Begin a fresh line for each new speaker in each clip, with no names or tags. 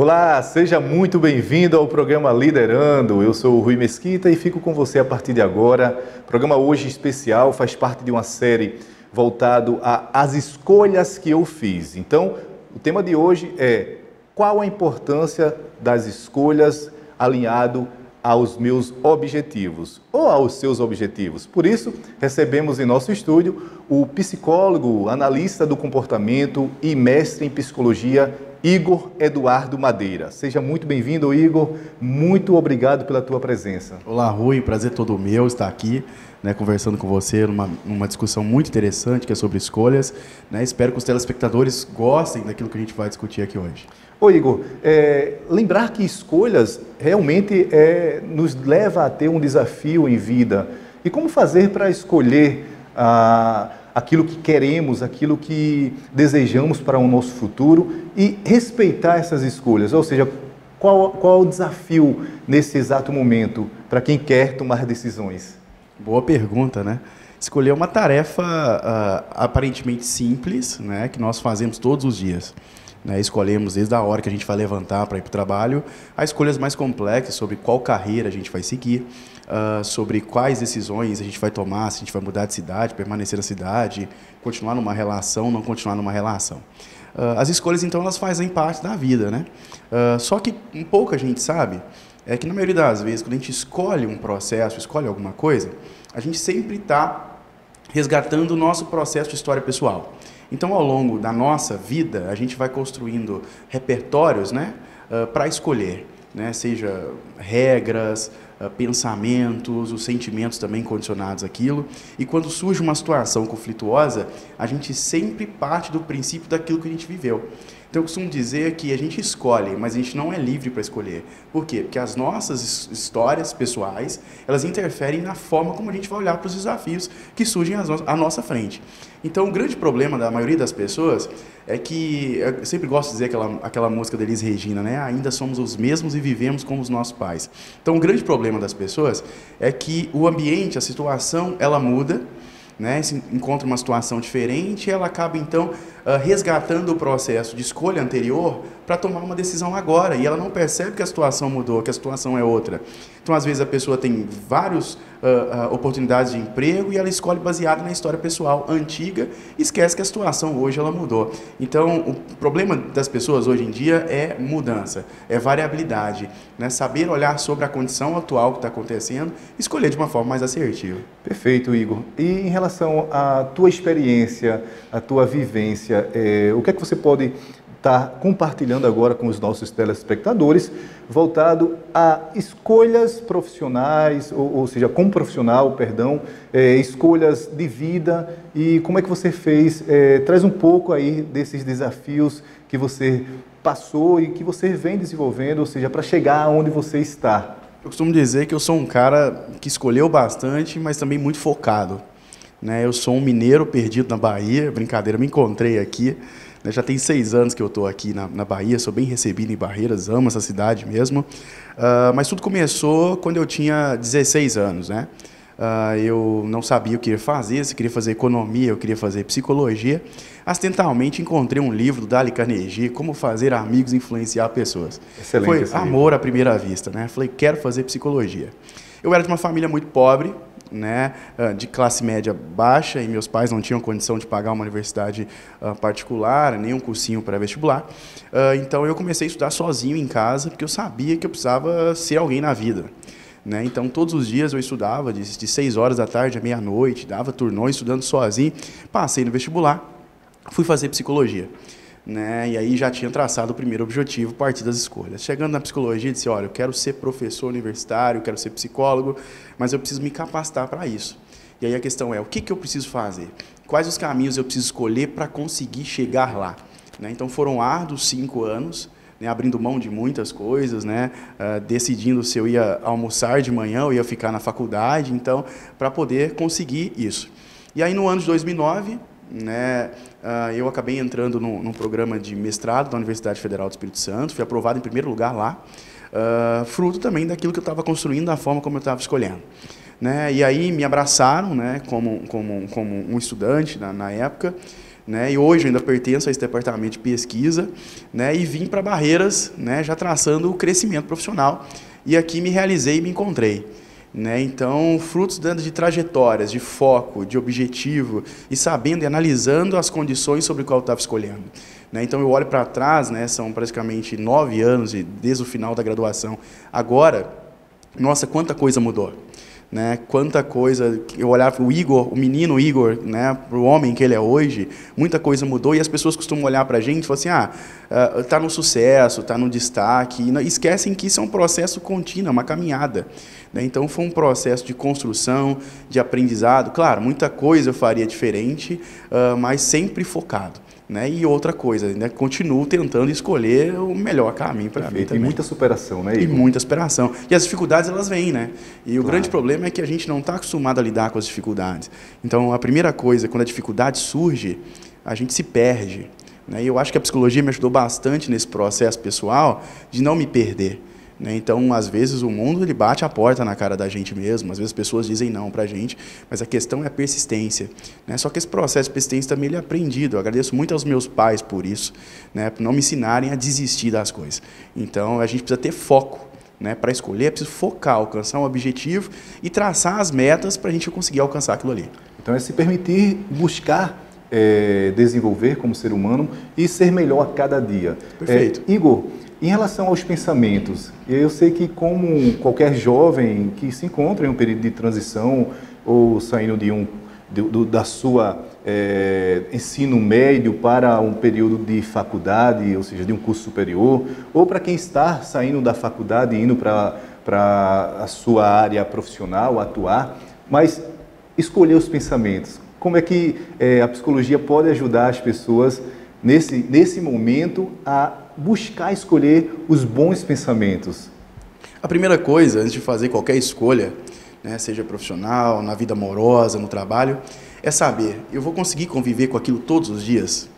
Olá, seja muito bem-vindo ao programa Liderando. Eu sou o Rui Mesquita e fico com você a partir de agora. O programa hoje especial faz parte de uma série voltado às escolhas que eu fiz. Então, o tema de hoje é: qual a importância das escolhas alinhado aos meus objetivos ou aos seus objetivos? Por isso, recebemos em nosso estúdio o psicólogo, analista do comportamento e mestre em psicologia, Igor Eduardo Madeira. Seja muito bem-vindo, Igor. Muito obrigado pela tua presença.
Olá, Rui. Prazer todo meu estar aqui, conversando com você numa discussão muito interessante que é sobre escolhas. Espero que os telespectadores gostem daquilo que a gente vai discutir aqui hoje.
Ô Igor, lembrar que escolhas realmente nos leva a ter um desafio em vida. E como fazer para escolher aquilo que queremos, aquilo que desejamos para o nosso futuro e respeitar essas escolhas? Ou seja, qual é o desafio nesse exato momento para quem quer tomar decisões?
Boa pergunta, né? Escolher é uma tarefa aparentemente simples, que nós fazemos todos os dias. Escolhemos desde a hora que a gente vai levantar para ir para o trabalho, a escolhas mais complexas sobre qual carreira a gente vai seguir, sobre quais decisões a gente vai tomar, se a gente vai mudar de cidade, permanecer na cidade, continuar numa relação, não continuar numa relação. As escolhas, então, elas fazem parte da vida, né? Só que pouca gente sabe que, na maioria das vezes, quando a gente escolhe um processo, escolhe alguma coisa, a gente sempre está resgatando o nosso processo de história pessoal. Então, ao longo da nossa vida, a gente vai construindo repertórios, para escolher, seja regras, pensamentos, os sentimentos também condicionados àquilo. E quando surge uma situação conflituosa, a gente sempre parte do princípio daquilo que a gente viveu. Então, eu costumo dizer que a gente escolhe, mas a gente não é livre para escolher. Por quê? Porque as nossas histórias pessoais, elas interferem na forma como a gente vai olhar para os desafios que surgem à nossa frente. Então, o grande problema da maioria das pessoas é que, eu sempre gosto de dizer aquela música da Elis Regina, ainda somos os mesmos e vivemos como os nossos pais. Então, o grande problema das pessoas é que o ambiente, a situação, ela muda, se encontra uma situação diferente, ela acaba, então, resgatando o processo de escolha anterior para tomar uma decisão agora, e ela não percebe que a situação mudou, que a situação é outra. Então, às vezes, a pessoa tem várias oportunidades de emprego e ela escolhe baseada na história pessoal antiga e esquece que a situação hoje ela mudou. Então, o problema das pessoas hoje em dia é mudança, é variabilidade, saber olhar sobre a condição atual que está acontecendo e escolher de uma forma mais assertiva.
Perfeito, Igor. E em relação à tua experiência, à tua vivência, o que é que você pode estar compartilhando agora com os nossos telespectadores, voltado a escolhas profissionais, ou seja, como profissional, escolhas de vida, e como é que você fez? Traz um pouco aí desses desafios que você passou e que você vem desenvolvendo, ou seja, para chegar onde você está.
Eu costumo dizer que eu sou um cara que escolheu bastante, mas também muito focado. Eu sou um mineiro perdido na Bahia, brincadeira, me encontrei aqui. Já tem 6 anos que eu estou aqui na Bahia, sou bem recebido em Barreiras, amo essa cidade mesmo. Mas tudo começou quando eu tinha 16 anos. Eu não sabia o que ia fazer, se queria fazer economia, eu queria fazer psicologia. Acidentalmente encontrei um livro do Dale Carnegie, Como Fazer Amigos e Influenciar Pessoas.
Excelente.
Foi amor à primeira vista. Falei, quero fazer psicologia. Eu era de uma família muito pobre, de classe média baixa, e meus pais não tinham condição de pagar uma universidade particular, nem um cursinho pré-vestibular. Então eu comecei a estudar sozinho em casa, porque eu sabia que eu precisava ser alguém na vida. Então todos os dias eu estudava de 6 horas da tarde à meia-noite, dava turnões estudando sozinho, passei no vestibular, fui fazer psicologia. E aí já tinha traçado o primeiro objetivo a partir das escolhas. Chegando na psicologia, disse, olha, eu quero ser professor universitário, eu quero ser psicólogo, mas eu preciso me capacitar para isso. E aí a questão é, o que eu preciso fazer? Quais os caminhos eu preciso escolher para conseguir chegar lá? Então foram árduos 5 anos, abrindo mão de muitas coisas, decidindo se eu ia almoçar de manhã ou ia ficar na faculdade, então, para poder conseguir isso. E aí no ano de 2009, eu acabei entrando num programa de mestrado da Universidade Federal do Espírito Santo, fui aprovado em primeiro lugar lá, fruto também daquilo que eu estava construindo, da forma como eu estava escolhendo. E aí me abraçaram como um estudante na época, né? E hoje eu ainda pertenço a esse departamento de pesquisa, né? E vim para Barreiras, né? Já traçando o crescimento profissional. E aqui me realizei e me encontrei. Né? Então, frutos de trajetórias, de foco, de objetivo, e sabendo e analisando as condições sobre o qual eu estava escolhendo. Né? Então, eu olho para trás, né? São praticamente 9 anos, desde o final da graduação. Agora, nossa, quanta coisa mudou. Né? Quanta coisa, eu olhava para o Igor, o menino Igor, né? Para o homem que ele é hoje, muita coisa mudou, e as pessoas costumam olhar para a gente e falar assim, está no sucesso, está no destaque, e esquecem que isso é um processo contínuo, uma caminhada. Né? Então, foi um processo de construção, de aprendizado. Claro, muita coisa eu faria diferente, mas sempre focado. Né? E outra coisa, né? Continuo tentando escolher o melhor caminho para mim também.
E muita superação, né, Igor?
E muita superação. E as dificuldades, elas vêm, né? E o grande problema é que a gente não está acostumado a lidar com as dificuldades. Então, a primeira coisa, quando a dificuldade surge, a gente se perde. Né? E eu acho que a psicologia me ajudou bastante nesse processo pessoal de não me perder. Né? Então, às vezes, o mundo ele bate a porta na cara da gente mesmo, às vezes as pessoas dizem não para a gente, mas a questão é a persistência. Né? Só que esse processo de persistência também ele é aprendido. Eu agradeço muito aos meus pais por isso, né? Por não me ensinarem a desistir das coisas. Então, a gente precisa ter foco. Né? Para escolher, é preciso focar, alcançar um objetivo e traçar as metas para a gente conseguir alcançar aquilo ali.
Então, é se permitir buscar desenvolver como ser humano e ser melhor a cada dia.
Perfeito.
Igor, em relação aos pensamentos, eu sei que como qualquer jovem que se encontra em um período de transição ou saindo da sua ensino médio para um período de faculdade, ou seja, de um curso superior, ou para quem está saindo da faculdade e indo para a sua área profissional, atuar, mas escolher os pensamentos. Como é que a psicologia pode ajudar as pessoas nesse momento a buscar escolher os bons pensamentos?
A primeira coisa, antes de fazer qualquer escolha, né, seja profissional, na vida amorosa, no trabalho, é saber, eu vou conseguir conviver com aquilo todos os dias?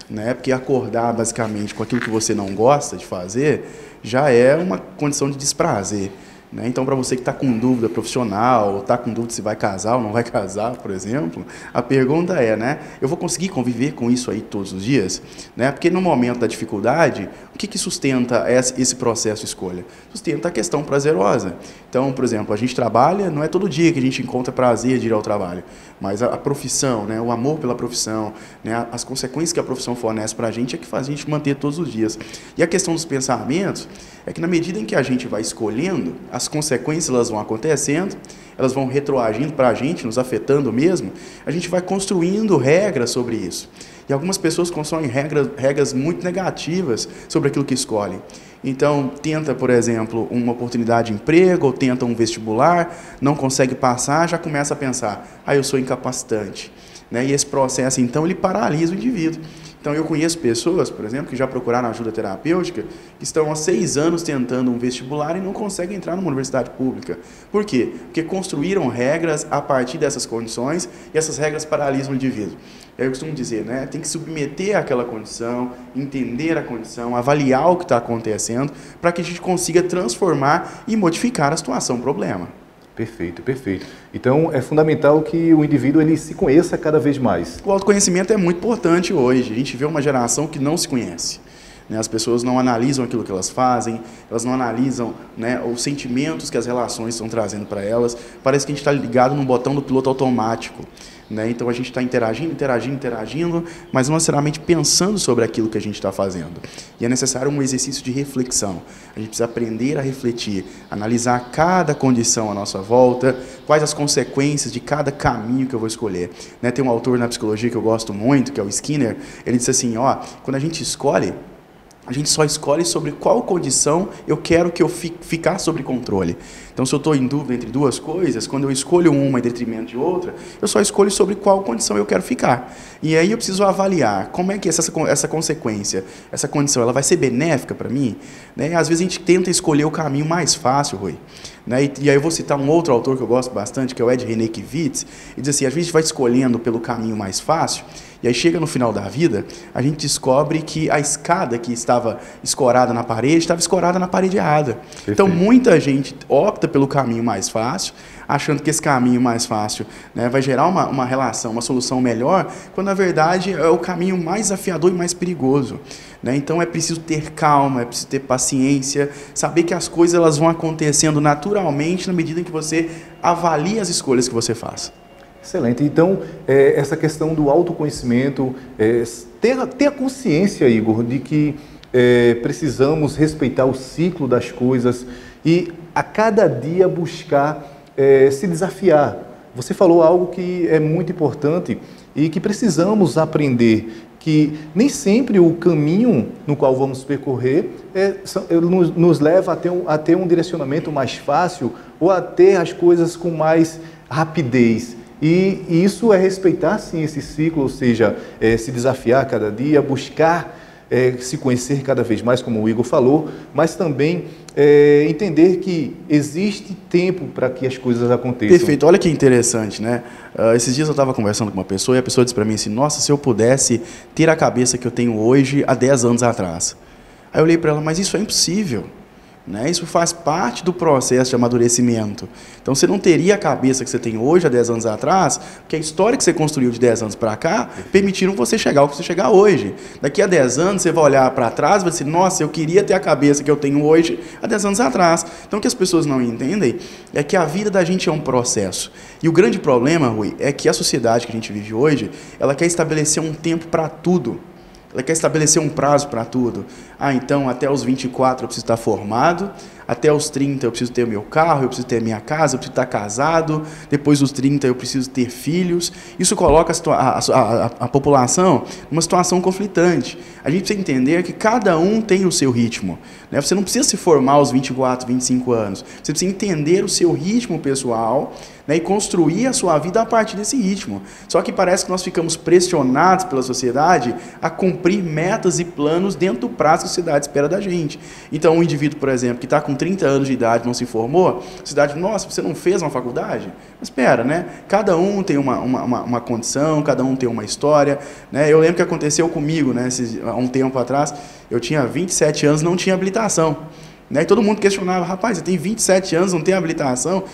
Né? Porque acordar basicamente com aquilo que você não gosta de fazer já é uma condição de desprazer. Né? Então, para você que está com dúvida profissional, ou está com dúvida se vai casar ou não vai casar, por exemplo, a pergunta é, né, eu vou conseguir conviver com isso aí todos os dias? Né? Porque no momento da dificuldade, o que sustenta esse processo de escolha? Sustenta a questão prazerosa. Então, por exemplo, a gente trabalha, não é todo dia que a gente encontra prazer de ir ao trabalho, mas a profissão, né, o amor pela profissão, né, as consequências que a profissão fornece para a gente é que faz a gente manter todos os dias. E a questão dos pensamentos é que na medida em que a gente vai escolhendo, as consequências elas vão acontecendo, elas vão retroagindo para a gente, nos afetando mesmo, a gente vai construindo regras sobre isso. E algumas pessoas constroem regras muito negativas sobre aquilo que escolhem. Então, tenta, por exemplo, uma oportunidade de emprego, ou tenta um vestibular, não consegue passar, já começa a pensar, eu sou incapacitante. Né? E esse processo, então, ele paralisa o indivíduo. Então, eu conheço pessoas, por exemplo, que já procuraram ajuda terapêutica, que estão há 6 anos tentando um vestibular e não conseguem entrar numa universidade pública. Por quê? Porque construíram regras a partir dessas condições e essas regras paralisam o indivíduo. Eu costumo dizer, né, tem que submeter àquela condição, entender a condição, avaliar o que está acontecendo, para que a gente consiga transformar e modificar a situação, o problema.
Perfeito, perfeito. Então, é fundamental que o indivíduo ele se conheça cada vez mais.
O autoconhecimento é muito importante hoje. A gente vê uma geração que não se conhece. Né? As pessoas não analisam aquilo que elas fazem, elas não analisam, né, os sentimentos que as relações estão trazendo para elas. Parece que a gente está ligado num botão do piloto automático. Né? Então, a gente está interagindo, mas não necessariamente pensando sobre aquilo que a gente está fazendo. E é necessário um exercício de reflexão. A gente precisa aprender a refletir, analisar cada condição à nossa volta, quais as consequências de cada caminho que eu vou escolher. Né? Tem um autor na psicologia que eu gosto muito, que é o Skinner, ele disse assim, quando a gente escolhe, a gente só escolhe sobre qual condição eu quero que eu ficar sob controle. Então, se eu estou em dúvida entre duas coisas, quando eu escolho uma em detrimento de outra, eu só escolho sobre qual condição eu quero ficar. E aí eu preciso avaliar como é que essa consequência, essa condição, ela vai ser benéfica para mim? Né? Às vezes a gente tenta escolher o caminho mais fácil, Rui. Né? E aí eu vou citar um outro autor que eu gosto bastante, que é o Ed Renekiewicz, e diz assim, às vezes a gente vai escolhendo pelo caminho mais fácil, e aí chega no final da vida, a gente descobre que a escada que estava escorada na parede, estava escorada na parede errada. Perfeito. Então muita gente opta opta pelo caminho mais fácil, achando que esse caminho mais fácil, né, vai gerar uma relação, uma solução melhor, quando na verdade é o caminho mais desafiador e mais perigoso. Né? Então é preciso ter calma, é preciso ter paciência, saber que as coisas elas vão acontecendo naturalmente na medida em que você avalia as escolhas que você faz.
Excelente. Então, essa questão do autoconhecimento, ter a consciência, Igor, de que precisamos respeitar o ciclo das coisas e a cada dia buscar se desafiar. Você falou algo que é muito importante e que precisamos aprender, que nem sempre o caminho no qual vamos percorrer nos leva a ter um direcionamento mais fácil ou a ter as coisas com mais rapidez. E isso é respeitar, sim, esse ciclo, ou seja, se desafiar cada dia, buscar se conhecer cada vez mais, como o Igor falou, mas também entender que existe tempo para que as coisas aconteçam.
Perfeito. Olha que interessante, né? Esses dias eu estava conversando com uma pessoa e a pessoa disse para mim assim, nossa, se eu pudesse ter a cabeça que eu tenho hoje há 10 anos atrás. Aí eu olhei para ela, mas isso é impossível. Né? Isso faz parte do processo de amadurecimento. Então, você não teria a cabeça que você tem hoje, há 10 anos atrás, porque a história que você construiu de 10 anos para cá permitiram você chegar ao que você chegar hoje. Daqui a 10 anos, você vai olhar para trás e vai dizer, nossa, eu queria ter a cabeça que eu tenho hoje, há 10 anos atrás. Então, o que as pessoas não entendem é que a vida da gente é um processo. E o grande problema, Rui, é que a sociedade que a gente vive hoje, ela quer estabelecer um tempo para tudo. Ela quer estabelecer um prazo para tudo. Então, até os 24 eu preciso estar formado, até os 30 eu preciso ter o meu carro, eu preciso ter a minha casa, eu preciso estar casado, depois dos 30 eu preciso ter filhos. Isso coloca a população numa situação conflitante. A gente precisa entender que cada um tem o seu ritmo. Né? Você não precisa se formar aos 24, 25 anos. Você precisa entender o seu ritmo pessoal, né, e construir a sua vida a partir desse ritmo. Só que parece que nós ficamos pressionados pela sociedade a cumprir metas e planos dentro do prazo que a sociedade espera da gente. Então, um indivíduo, por exemplo, que está com 30 anos de idade e não se formou, a sociedade, nossa, você não fez uma faculdade? Mas espera, né? Cada um tem uma condição, cada um tem uma história. Né? Eu lembro que aconteceu comigo, né, há um tempo atrás, eu tinha 27 anos, não tinha habilitação. Né? E todo mundo questionava, rapaz, você tem 27 anos, não tem habilitação?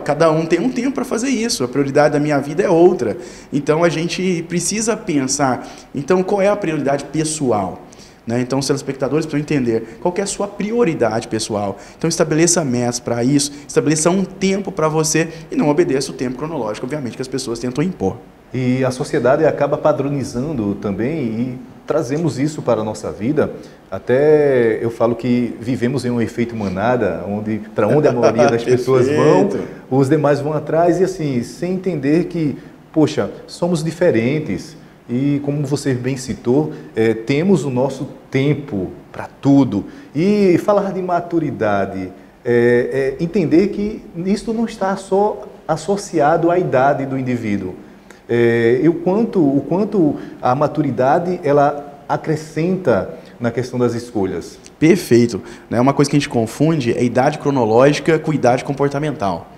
Cada um tem um tempo para fazer isso, a prioridade da minha vida é outra. Então, a gente precisa pensar, então, qual é a prioridade pessoal? Né? Então, os telespectadores precisam entender qual que é a sua prioridade pessoal. Então, estabeleça metas para isso, estabeleça um tempo para você e não obedeça o tempo cronológico, obviamente, que as pessoas tentam impor.
E a sociedade acaba padronizando também e trazemos isso para a nossa vida. Até eu falo que vivemos em um efeito manada, para onde a maioria das pessoas vão, os demais vão atrás e assim, sem entender que, poxa, somos diferentes. E como você bem citou, temos o nosso tempo para tudo. E falar de maturidade, entender que isso não está só associado à idade do indivíduo. O quanto a maturidade ela acrescenta na questão das escolhas.
Perfeito. Né? Uma coisa que a gente confunde é idade cronológica com idade comportamental.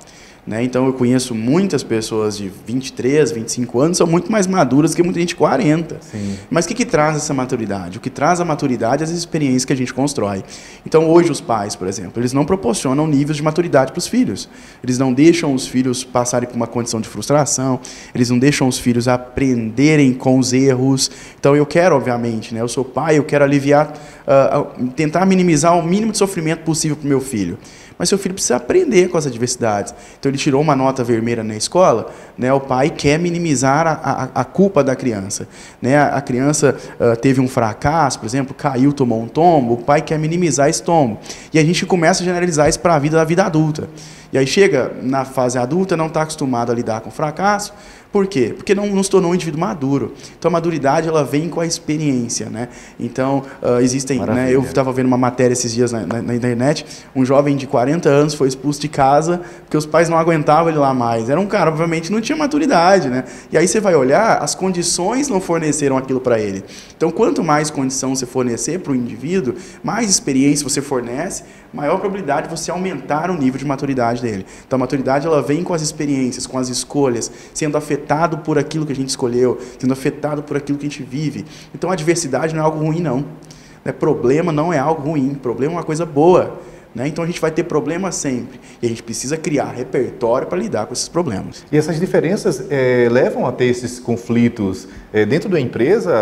Né? Então, eu conheço muitas pessoas de 23, 25 anos, são muito mais maduras que muita gente de 40.
Sim.
Mas o que traz essa maturidade? O que traz a maturidade é as experiências que a gente constrói. Então, hoje, os pais, por exemplo, eles não proporcionam níveis de maturidade para os filhos. Eles não deixam os filhos passarem por uma condição de frustração, eles não deixam os filhos aprenderem com os erros. Então, eu quero, obviamente, né? Eu sou pai, eu quero aliviar, tentar minimizar o mínimo de sofrimento possível para o meu filho. Mas seu filho precisa aprender com as adversidades. Então, ele tirou uma nota vermelha na escola, né? O pai quer minimizar a culpa da criança. Né? A criança teve um fracasso, por exemplo, caiu, tomou um tombo, o pai quer minimizar esse tombo. E a gente começa a generalizar isso para a vida da vida adulta. E aí chega na fase adulta, não está acostumado a lidar com fracasso. Por quê? Porque não se tornou um indivíduo maduro. Então, a maturidade ela vem com a experiência. Né? Então, existem... Né, eu estava vendo uma matéria esses dias na internet, um jovem de 40 anos foi expulso de casa porque os pais não aguentavam ele lá mais. Era um cara, obviamente, não tinha maturidade. Né? E aí você vai olhar, as condições não forneceram aquilo para ele. Então, quanto mais condição você fornecer para o indivíduo, mais experiência você fornece, maior probabilidade de você aumentar o nível de maturidade dele. Então, a maturidade ela vem com as experiências, com as escolhas, sendo afetado por aquilo que a gente escolheu, sendo afetado por aquilo que a gente vive. Então, a diversidade não é algo ruim, não. Problema não é algo ruim, problema é uma coisa boa. né? Então a gente vai ter problemas sempre e a gente precisa criar repertório para lidar com esses problemas.
E essas diferenças levam a ter esses conflitos dentro da empresa.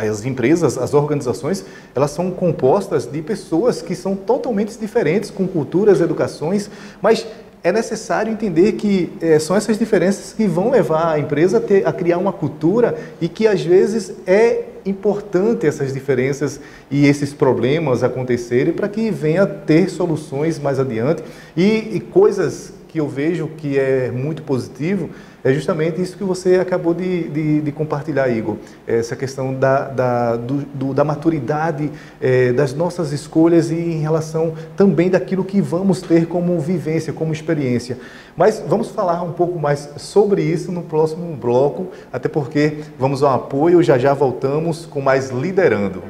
As empresas, as organizações, elas são compostas de pessoas que são totalmente diferentes, com culturas, educações, mas é necessário entender que são essas diferenças que vão levar a empresa a criar uma cultura e que às vezes é importante essas diferenças e esses problemas acontecerem para que venha ter soluções mais adiante e coisas que eu vejo que é muito positivo é justamente isso que você acabou de compartilhar, Igor. Essa questão da maturidade das nossas escolhas e em relação também daquilo que vamos ter como vivência, como experiência. Mas vamos falar um pouco mais sobre isso no próximo bloco, até porque vamos ao apoio, já voltamos com mais Liderando.